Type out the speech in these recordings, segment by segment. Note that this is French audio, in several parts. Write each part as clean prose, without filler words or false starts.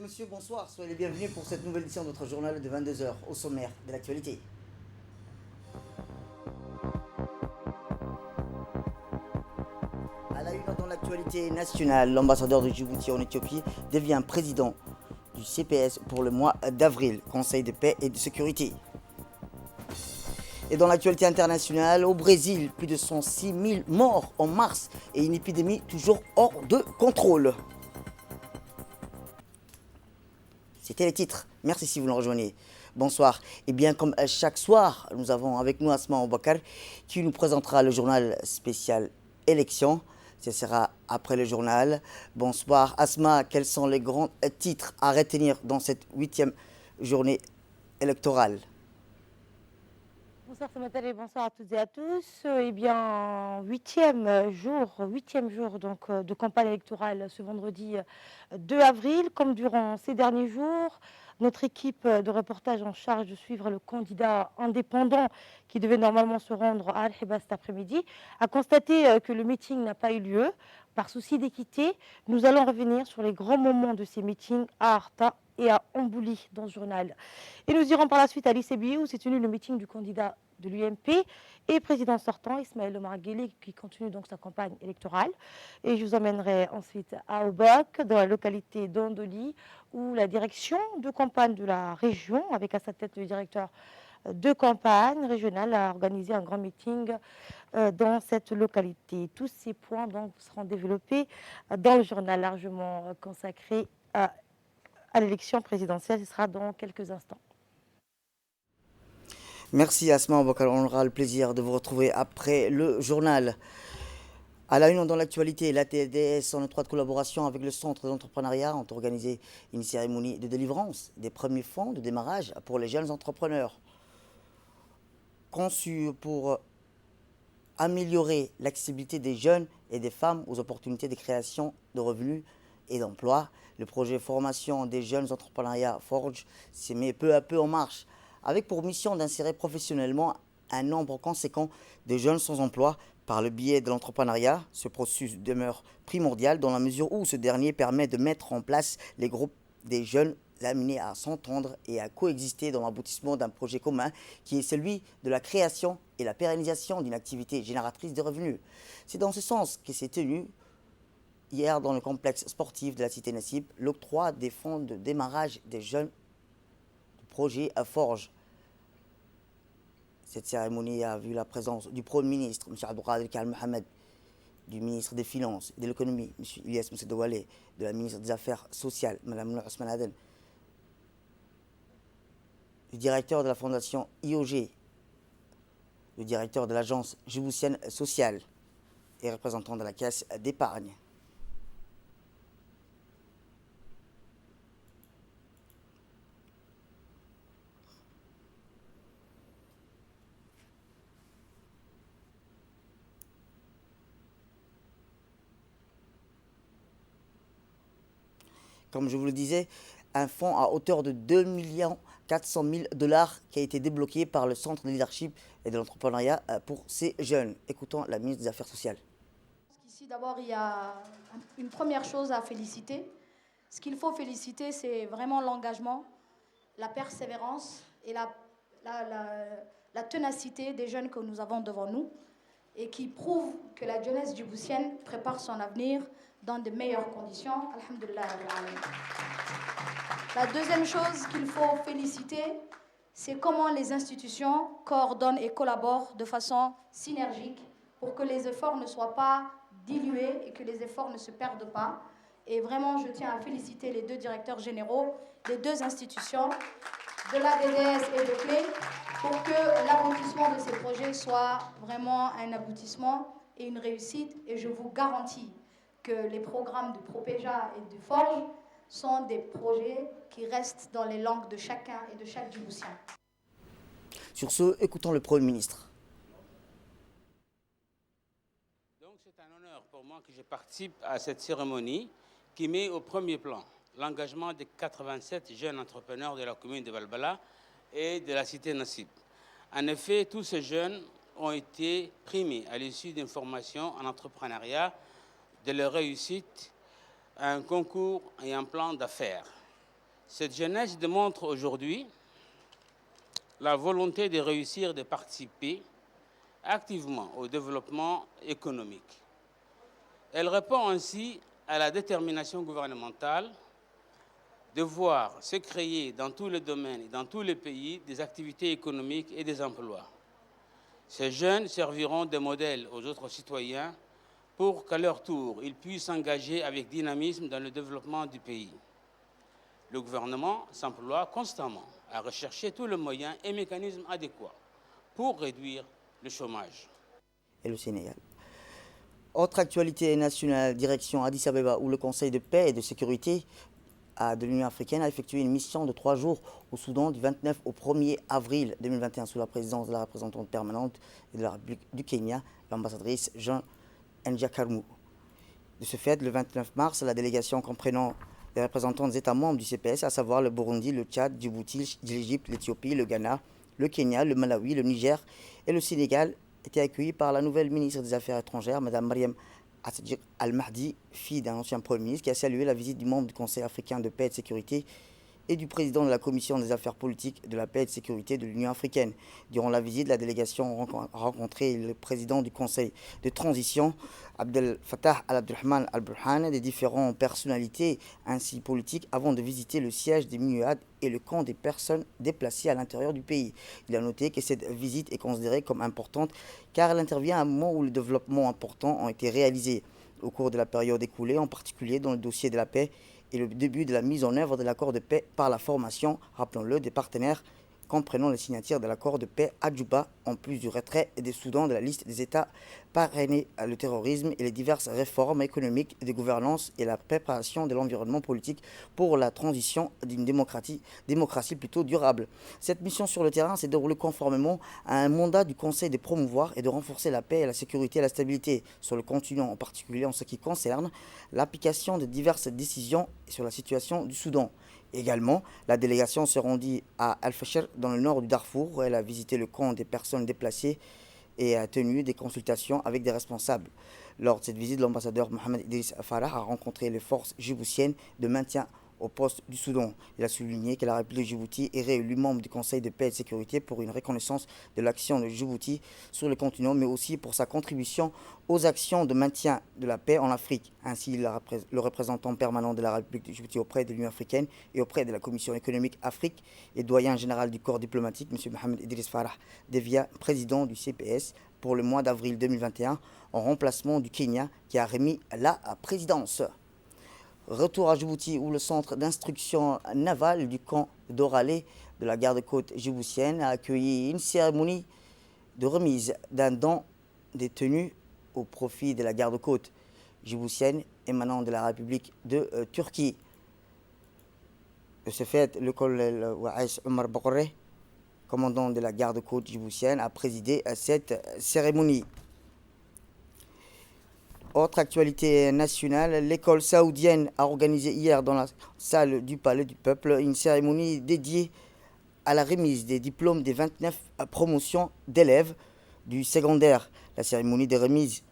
monsieur, bonsoir. Soyez les bienvenus pour cette nouvelle édition de notre journal de 22 heures au sommaire de l'actualité. À la une dans l'actualité nationale, l'ambassadeur de Djibouti en Éthiopie devient président du CPS pour le mois d'avril, Conseil de paix et de sécurité. Et dans l'actualité internationale, au Brésil, plus de 106 000 morts en mars et une épidémie toujours hors de contrôle. C'était les titres. Merci si vous nous rejoignez. Bonsoir. Et bien comme chaque soir, nous avons avec nous Asma Oubakar qui nous présentera le journal spécial élections. Ce sera après le journal. Bonsoir Asma, quels sont les grands titres à retenir dans cette 8e journée électorale? Bonsoir Samatale et bonsoir à toutes et à tous. Eh bien, huitième jour donc, de campagne électorale ce vendredi 2 avril. Comme durant ces derniers jours, notre équipe de reportage en charge de suivre le candidat indépendant qui devait normalement se rendre à Al-Hiba cet après-midi a constaté que le meeting n'a pas eu lieu. Par souci d'équité, nous allons revenir sur les grands moments de ces meetings à Arta et à Ambouli dans ce journal. Et nous irons par la suite à l'ICBI où s'est tenu le meeting du candidat de l'UMP et président sortant Ismaël Omar Guelleh qui continue donc sa campagne électorale. Et je vous emmènerai ensuite à Obok, dans la localité d'Andoli, où la direction de campagne de la région, avec à sa tête le directeur de campagne régionale, a organisé un grand meeting dans cette localité. Tous ces points donc seront développés dans le journal largement consacré à l'élection présidentielle. Ce sera dans quelques instants. Merci Asma Oubakar, on aura le plaisir de vous retrouver après le journal. À la une dans l'actualité, la TDS en étroite collaboration avec le Centre d'entrepreneuriat ont organisé une cérémonie de délivrance des premiers fonds de démarrage pour les jeunes entrepreneurs. Conçu pour améliorer l'accessibilité des jeunes et des femmes aux opportunités de création de revenus et d'emplois, le projet formation des jeunes entrepreneuriat Forge s'est mis peu à peu en marche, avec pour mission d'insérer professionnellement un nombre conséquent de jeunes sans emploi par le biais de l'entrepreneuriat. Ce processus demeure primordial dans la mesure où ce dernier permet de mettre en place les groupes des jeunes amenés à s'entendre et à coexister dans l'aboutissement d'un projet commun qui est celui de la création et la pérennisation d'une activité génératrice de revenus. C'est dans ce sens que s'est tenu hier dans le complexe sportif de la cité Nassib l'octroi des fonds de démarrage des jeunes projet à Forge. Cette cérémonie a vu la présence du Premier ministre, M. Abdelkader Kal Mohamed, du ministre des Finances et de l'Économie, M. Ilyas Moussedouale, de la ministre des Affaires sociales, Mme Nour Ousmane Aden, le directeur de la fondation IOG, le directeur de l'agence djiboutienne sociale et représentant de la caisse d'épargne. Comme je vous le disais, un fonds à hauteur de 2 400 000 $ qui a été débloqué par le Centre de leadership et de l'entrepreneuriat pour ces jeunes. Écoutons la ministre des Affaires sociales. Ici, d'abord, il y a une première chose à féliciter. Ce qu'il faut féliciter, c'est vraiment l'engagement, la persévérance et la ténacité des jeunes que nous avons devant nous et qui prouvent que la jeunesse djiboutienne prépare son avenir dans de meilleures conditions. Alhamdulillah. La deuxième chose qu'il faut féliciter, c'est comment les institutions coordonnent et collaborent de façon synergique pour que les efforts ne soient pas dilués et que les efforts ne se perdent pas. Et vraiment, je tiens à féliciter les deux directeurs généraux des deux institutions, de l'ADDS et de CLÉ, pour que l'aboutissement de ces projets soit vraiment un aboutissement et une réussite. Et je vous garantis que les programmes de Propéja et de Forge sont des projets qui restent dans les langues de chacun et de chaque Djiboutien. Sur ce, écoutons le Premier ministre. Donc c'est un honneur pour moi que je participe à cette cérémonie qui met au premier plan l'engagement des 87 jeunes entrepreneurs de la commune de Balbala et de la cité Nassib. En effet, tous ces jeunes ont été primés à l'issue d'une formation en entrepreneuriat, de leur réussite, un concours et un plan d'affaires. Cette jeunesse démontre aujourd'hui la volonté de réussir, de participer activement au développement économique. Elle répond ainsi à la détermination gouvernementale de voir se créer dans tous les domaines et dans tous les pays des activités économiques et des emplois. Ces jeunes serviront de modèle aux autres citoyens pour qu'à leur tour, ils puissent s'engager avec dynamisme dans le développement du pays. Le gouvernement s'emploie constamment à rechercher tous les moyens et mécanismes adéquats pour réduire le chômage. Et le Sénégal. Autre actualité nationale, direction Addis Abeba, où le Conseil de paix et de sécurité de l'Union africaine a effectué une mission de 3 jours au Soudan du 29 au 1er avril 2021 sous la présidence de la représentante permanente de la République du Kenya, l'ambassadrice Jean Njakarmu. De ce fait, le 29 mars, la délégation comprenant les représentants des États membres du CPS, à savoir le Burundi, le Tchad, Djibouti, l'Égypte, l'Éthiopie, le Ghana, le Kenya, le Malawi, le Niger et le Sénégal, était accueillie par la nouvelle ministre des Affaires étrangères, Mme Mariam Assadjir Al-Mahdi, fille d'un ancien Premier ministre, qui a salué la visite du membre du Conseil africain de paix et de sécurité et du président de la Commission des affaires politiques, de la paix et de sécurité de l'Union africaine. Durant la visite, la délégation a rencontré le président du Conseil de transition, Abdel Fattah al-Abdurrahman al-Burhan, des différentes personnalités ainsi politiques, avant de visiter le siège des MINUAD et le camp des personnes déplacées à l'intérieur du pays. Il a noté que cette visite est considérée comme importante car elle intervient à un moment où les développements importants ont été réalisés au cours de la période écoulée, en particulier dans le dossier de la paix et le début de la mise en œuvre de l'accord de paix par la formation, rappelons-le, des partenaires comprenant les signataires de l'accord de paix à Djouba, en plus du retrait des Soudans de la liste des États parrainés le terrorisme et les diverses réformes économiques de gouvernance et la préparation de l'environnement politique pour la transition d'une démocratie plutôt durable. Cette mission sur le terrain s'est déroulée conformément à un mandat du Conseil de promouvoir et de renforcer la paix, la sécurité et la stabilité sur le continent, en particulier en ce qui concerne l'application de diverses décisions sur la situation du Soudan. Également, la délégation se rendit à Al-Fashir, dans le nord du Darfour, où elle a visité le camp des personnes déplacées et a tenu des consultations avec des responsables. Lors de cette visite, l'ambassadeur Mohamed Idriss Farah a rencontré les forces djiboutiennes de maintien au poste du Soudan. Il a souligné que la République de Djibouti est réélue membre du Conseil de paix et de sécurité pour une reconnaissance de l'action de Djibouti sur le continent, mais aussi pour sa contribution aux actions de maintien de la paix en Afrique. Ainsi, le représentant permanent de la République de Djibouti auprès de l'Union africaine et auprès de la Commission économique Afrique et doyen général du corps diplomatique, M. Mohamed Idriss Farah, devient président du CPS pour le mois d'avril 2021 en remplacement du Kenya qui a remis la présidence. Retour à Djibouti où le centre d'instruction navale du camp d'Oralé de la garde-côte djiboutienne a accueilli une cérémonie de remise d'un don détenu au profit de la garde-côte djiboutienne émanant de la République de Turquie. De ce fait, le colonel Waïs Omar Bokoré, commandant de la garde-côte djiboutienne, a présidé à cette cérémonie. Autre actualité nationale, l'école saoudienne a organisé hier dans la salle du Palais du Peuple une cérémonie dédiée à la remise des diplômes des 29 promotions d'élèves du secondaire. La cérémonie de remise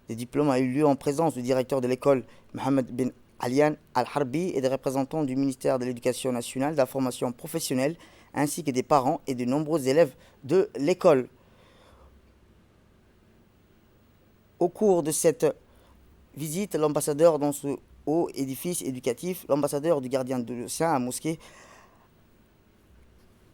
des diplômes a eu lieu en présence du directeur de l'école, Mohamed bin Alian Al-Harbi, et des représentants du ministère de l'Éducation nationale, de la formation professionnelle, ainsi que des parents et de nombreux élèves de l'école. Au cours de cette visite, l'ambassadeur dans ce haut édifice éducatif, l'ambassadeur du gardien de Saint à mosquée,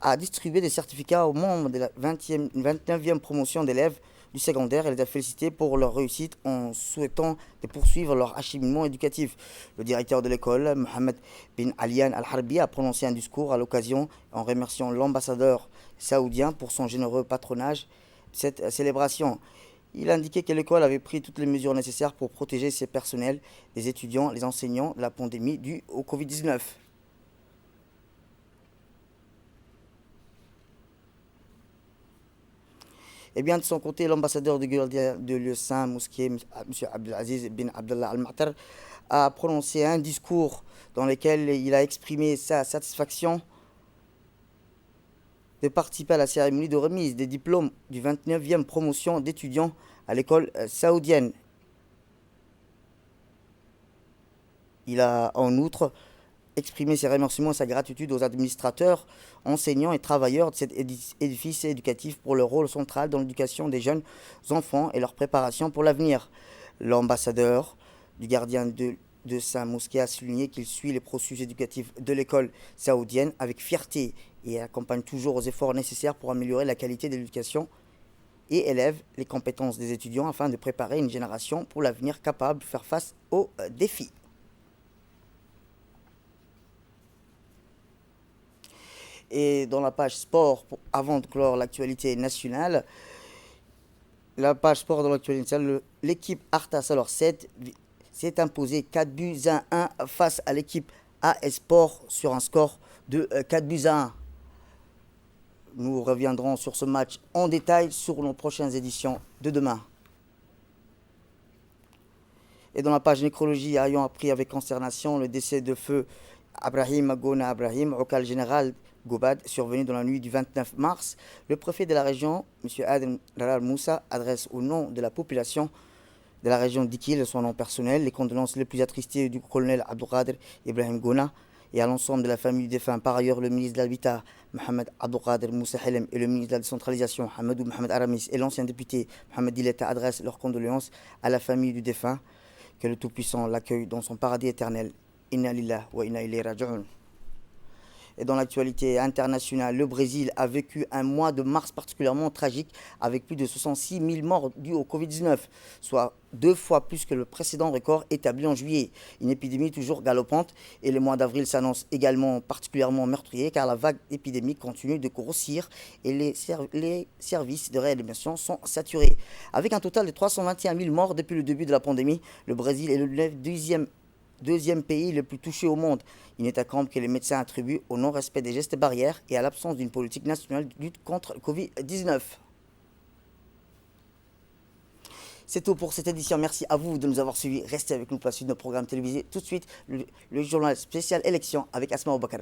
a distribué des certificats aux membres de la 29e promotion d'élèves du secondaire et les a félicités pour leur réussite en souhaitant de poursuivre leur acheminement éducatif. Le directeur de l'école, Mohamed bin Alian Al-Harbi, a prononcé un discours à l'occasion en remerciant l'ambassadeur saoudien pour son généreux patronage de cette célébration. Il a indiqué que l'école avait pris toutes les mesures nécessaires pour protéger ses personnels, les étudiants, les enseignants de la pandémie due au Covid-19. Et bien de son côté, l'ambassadeur du gardien de lieu saint mosquée, M. Abdelaziz bin Abdallah Al-Mahtar, a prononcé un discours dans lequel il a exprimé sa satisfaction de participer à la cérémonie de remise des diplômes du 29e promotion d'étudiants à l'école saoudienne. Il a en outre exprimer ses remerciements et sa gratitude aux administrateurs, enseignants et travailleurs de cet édifice éducatif pour leur rôle central dans l'éducation des jeunes enfants et leur préparation pour l'avenir. L'ambassadeur du gardien de Saint-Mosquée a souligné qu'il suit les processus éducatifs de l'école saoudienne avec fierté et accompagne toujours aux efforts nécessaires pour améliorer la qualité de l'éducation et élève les compétences des étudiants afin de préparer une génération pour l'avenir capable de faire face aux défis. Et dans la page sport, avant de clore l'actualité nationale, la page sport dans l'actualité nationale, l'équipe Artas alors 7 s'est imposée 4-1 face à l'équipe AS Sport sur un score de 4-1. Nous reviendrons sur ce match en détail sur nos prochaines éditions de demain. Et dans la page nécrologie, ayant appris avec consternation le décès de feu Abrahim Gona Abrahim, Okal général Gobad, survenu dans la nuit du 29 mars, le préfet de la région, M. Adam Dalal Moussa, adresse au nom de la population de la région d'Ikil, son nom personnel, les condoléances les plus attristées du colonel Abdelkader Ibrahim Gona et à l'ensemble de la famille du défunt. Par ailleurs, le ministre de l'Habitat, Mohamed Abdelkader Moussa Helem, et le ministre de la décentralisation, Hamadou Mohamed Aramis, et l'ancien député Mohamed Dileta adressent leurs condoléances à la famille du défunt. Que le Tout-Puissant l'accueille dans son paradis éternel. Inna lillah wa inna ilayhi raji'un. Et dans l'actualité internationale, le Brésil a vécu un mois de mars particulièrement tragique avec plus de 66 000 morts dus au Covid-19, soit 2 fois plus que le précédent record établi en juillet. Une épidémie toujours galopante et le mois d'avril s'annonce également particulièrement meurtrier car la vague épidémique continue de grossir et les services de réanimation sont saturés. Avec un total de 321 000 morts depuis le début de la pandémie, le Brésil est le deuxième pays le plus touché au monde. Une hécatombe que les médecins attribuent au non-respect des gestes barrières et à l'absence d'une politique nationale de lutte contre le Covid-19. C'est tout pour cette édition. Merci à vous de nous avoir suivis. Restez avec nous pour la suite de nos programmes télévisés. Tout de suite, le journal spécial élection avec Asma Oubakar.